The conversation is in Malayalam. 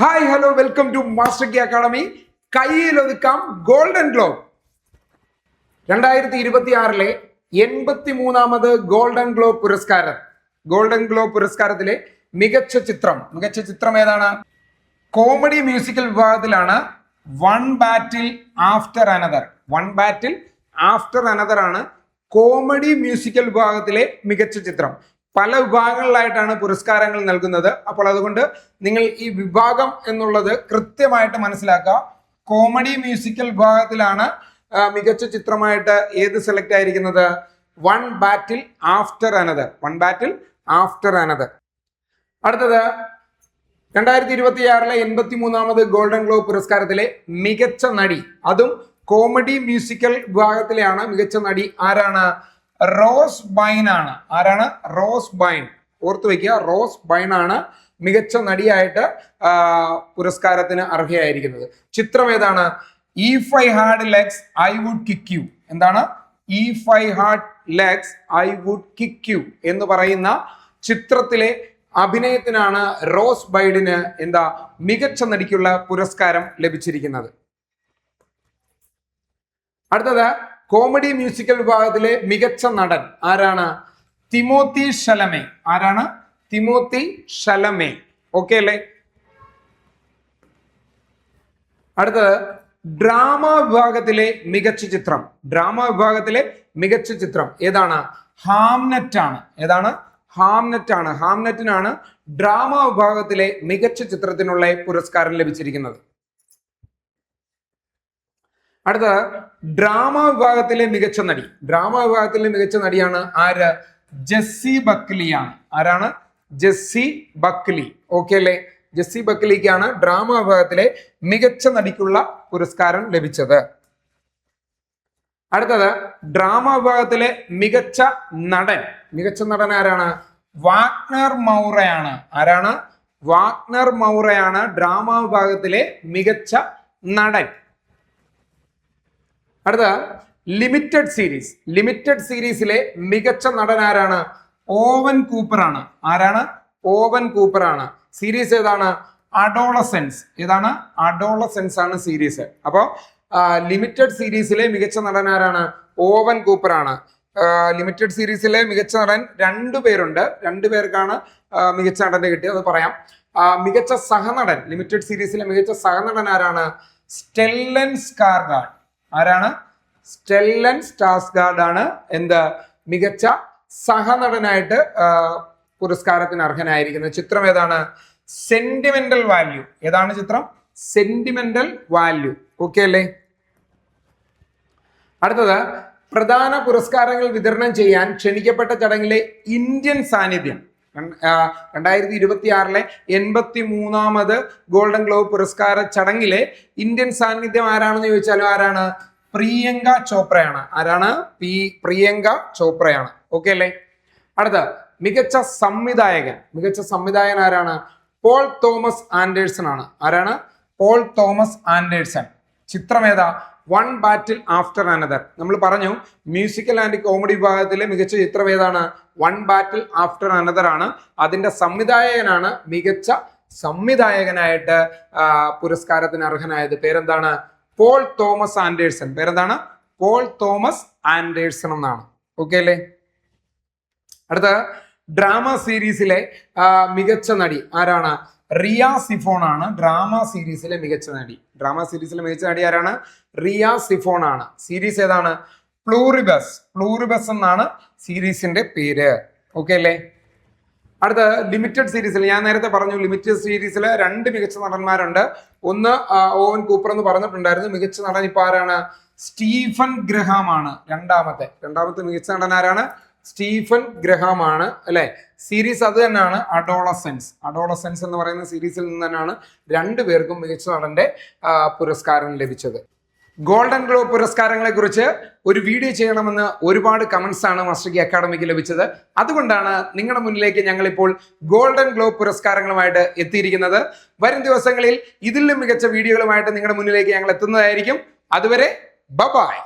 Hi hello welcome to Master Key Academy. കയ്യിലൊതുക്കാം ഗോൾഡൻ ഗ്ലോബ് 2026 83ാമത് ഗോൾഡൻ ഗ്ലോബ് പുരസ്കാരത്തിലെ മികച്ച ചിത്രം ഏതാണ്? കോമഡി മ്യൂസിക്കൽ വിഭാഗത്തിലാണ് വൺ ബാറ്റിൽ ആഫ്റ്റർ അനദർ ആണ് കോമഡി മ്യൂസിക്കൽ വിഭാഗത്തിലെ മികച്ച ചിത്രം. പല വിഭാഗങ്ങളിലായിട്ടാണ് പുരസ്കാരങ്ങൾ നൽകുന്നത്. അപ്പോൾ അതുകൊണ്ട് നിങ്ങൾ ഈ വിഭാഗം എന്നുള്ളത് കൃത്യമായിട്ട് മനസ്സിലാക്കുക. കോമഡി മ്യൂസിക്കൽ വിഭാഗത്തിലാണ് മികച്ച ചിത്രമായിട്ട് ഏത് സെലക്ട് ആയിരിക്കുന്നത്? വൺ ബാറ്റിൽ ആഫ്റ്റർ അനദർ. അടുത്തത് 2026 83ാമത് ഗോൾഡൻ ഗ്ലോബ് പുരസ്കാരത്തിലെ മികച്ച നടി, അതും കോമഡി മ്യൂസിക്കൽ വിഭാഗത്തിലെയാണ്. മികച്ച നടി ആരാണ്? റോസ് ബൈൻ ആണ്. ആരാണ്? റോസ് ബൈൻ. ഓർത്തു വെക്കുക, റോസ് ബൈൻ ആണ് മികച്ച നടിയായിട്ട് പുരസ്കാരത്തിന് അർഹയായിരിക്കുന്നത്. ചിത്രം ഏതാണ്? If I had legs I would kick you. എന്താണ്? If I had legs I would kick you എന്ന് പറയുന്ന ചിത്രത്തിലെ അഭിനയത്തിനാണ് റോസ് ബൈഡിന് മികച്ച നടിക്കുള്ള പുരസ്കാരം ലഭിച്ചിരിക്കുന്നത്. അടുത്തത് കോമഡി മ്യൂസിക്കൽ വിഭാഗത്തിലെ മികച്ച നടൻ ആരാണ്? തിമോത്തി ഷലമേ. ആരാണ്? തിമോത്തി ഷലമേ. ഓക്കെ അല്ലേ? അടുത്തത് ഡ്രാമ വിഭാഗത്തിലെ മികച്ച ചിത്രം ഏതാണ്? ഹാംനെറ്റ് ആണ്. ഏതാണ്? ഹാംനെറ്റ് ആണ്. ഹാംനെറ്റിനാണ് ഡ്രാമ വിഭാഗത്തിലെ മികച്ച ചിത്രത്തിനുള്ള പുരസ്കാരം ലഭിച്ചിരിക്കുന്നത്. അടുത്ത ഡ്രാമ വിഭാഗത്തിലെ മികച്ച നടിയാണ് ആര്? ജെസ്സി ബക്ലിയാണ്. ആരാണ്? ജെസ്സി ബക്ലി. ഓക്കെ അല്ലേ? ജെസ്സി ബക്ലിക്കാണ് ഡ്രാമ വിഭാഗത്തിലെ മികച്ച നടിക്കുള്ള പുരസ്കാരം ലഭിച്ചത്. അടുത്തത് ഡ്രാമ വിഭാഗത്തിലെ മികച്ച നടൻ ആരാണ്? വാഗ്നർ മൗറയാണ്. ആരാണ്? വാഗ്നർ മൗറയാണ് ഡ്രാമ വിഭാഗത്തിലെ മികച്ച നടൻ. അടുത്ത ലിമിറ്റഡ് സീരീസിലെ മികച്ച നടൻ ആരാണ്? ഓവൻ കൂപ്പർ ആണ്. ആരാണ്? ഓവൻ കൂപ്പർ ആണ്. സീരീസ് ഏതാണ്? അഡോളസെൻസ്. ഏതാണ്? അഡോളസെൻസ് ആണ് സീരീസ്. അപ്പോ ലിമിറ്റഡ് സീരീസിലെ മികച്ച നടൻ ആരാണ്? ഓവൻ കൂപ്പർ ആണ്. ലിമിറ്റഡ് സീരീസിലെ മികച്ച നടൻ രണ്ടുപേർക്കാണ് മികച്ച നടന്റെ കിട്ടിയത്. അത് പറയാം. മികച്ച സഹനടൻ, ലിമിറ്റഡ് സീരീസിലെ മികച്ച സഹനടൻ ആരാണ്? സ്റ്റെല്ലൻ സ്കാർഗാർഡ്. ആരാണ്? സ്റ്റെല്ലൻ സ്റ്റാസ്ഗാർഡ് ആണ് മികച്ച സഹനടനായിട്ട് പുരസ്കാരത്തിന് അർഹനായിരിക്കുന്നത്. ചിത്രം ഏതാണ്? Sentimental value. ഏതാണ് ചിത്രം? Sentimental value. ഓക്കെ അല്ലേ? അടുത്തത് പ്രധാന പുരസ്കാരങ്ങൾ വിതരണം ചെയ്യാൻ ക്ഷണിക്കപ്പെട്ട ചടങ്ങിലെ ഇന്ത്യൻ സാന്നിധ്യം. 2026 83ാമത് ഗോൾഡൻ ഗ്ലോബ് പുരസ്കാര ചടങ്ങിലെ ഇന്ത്യൻ സാന്നിധ്യം ആരാണെന്ന് ചോദിച്ചാലും ആരാണ്? പ്രിയങ്ക ചോപ്രയാണ്. ആരാണ്? പ്രിയങ്ക ചോപ്രയാണ്. ഓക്കെ അല്ലേ? അടുത്ത മികച്ച സംവിധായകൻ ആരാണ്? പോൾ തോമസ് ആൻഡേഴ്സൺ ആണ്. ആരാണ്? Paul Thomas Anderson. ചിത്രം ഏതാ? വൺ ബാറ്റിൽ ആഫ്റ്റർ അനദർ. നമ്മൾ പറഞ്ഞു മ്യൂസിക്കൽ ആൻഡ് കോമഡി വിഭാഗത്തിലെ മികച്ച ചിത്രം ഏതാണ്? വൺ ബാറ്റിൽ ആഫ്റ്റർ അനദർ ആണ്. അതിന്റെ സംവിധായകനാണ് മികച്ച സംവിധായകനായിട്ട് പുരസ്കാരത്തിന് അർഹനായത്. പേരെന്താണ്? Paul Thomas Anderson. പേരെന്താണ്? പോൾ തോമസ് ആൻഡേഴ്സൺ എന്നാണ്. ഓക്കെ അല്ലേ? അടുത്ത ഡ്രാമ സീരീസിലെ മികച്ച നടി ആരാണ്? റിയ സിഫോൺ ആണ് ഡ്രാമ സീരീസിലെ മികച്ച നടി. ആരാണ്? റിയ സിഫോൺ ആണ്. സീരീസ് ഏതാണ്? പ്ലൂറിബസ് എന്നാണ് സീരീസിന്റെ പേര്. ഓക്കെ അല്ലേ? അടുത്ത ലിമിറ്റഡ് സീരീസിൽ ഞാൻ നേരത്തെ പറഞ്ഞു, ലിമിറ്റഡ് സീരീസിൽ 2 മികച്ച നടന്മാരുണ്ട്. ഒന്ന് ഓവൻ കൂപ്പർ എന്ന് പറഞ്ഞിട്ടുണ്ടായിരുന്നു. മികച്ച നടൻ ഇപ്പൊ ആരാണ്? സ്റ്റീഫൻ ഗ്രഹാം ആണ്. രണ്ടാമത്തെ മികച്ച നടൻ ആരാണ്? സ്റ്റീഫൻ ഗ്രഹാം ആണ്. അല്ലെ? സീരീസ് അത് തന്നെയാണ്, അഡോളസെൻസ് എന്ന് പറയുന്ന സീരീസിൽ നിന്ന് തന്നെയാണ് 2 പേർക്കും മികച്ച നടന്റെ പുരസ്കാരം ലഭിച്ചത്. ഗോൾഡൻ ഗ്ലോബ് പുരസ്കാരങ്ങളെ കുറിച്ച് ഒരു വീഡിയോ ചെയ്യണമെന്ന് ഒരുപാട് കമന്റ്സ് ആണ് മാസ്റ്റർ കീ അക്കാഡമിക്ക് ലഭിച്ചത്. അതുകൊണ്ടാണ് നിങ്ങളുടെ മുന്നിലേക്ക് ഞങ്ങൾ ഇപ്പോൾ ഗോൾഡൻ ഗ്ലോബ് പുരസ്കാരങ്ങളുമായിട്ട് എത്തിയിരിക്കുന്നത്. വരും ദിവസങ്ങളിൽ ഇതിലും മികച്ച വീഡിയോകളുമായിട്ട് നിങ്ങളുടെ മുന്നിലേക്ക് ഞങ്ങൾ എത്തുന്നതായിരിക്കും. അതുവരെ ബൈ.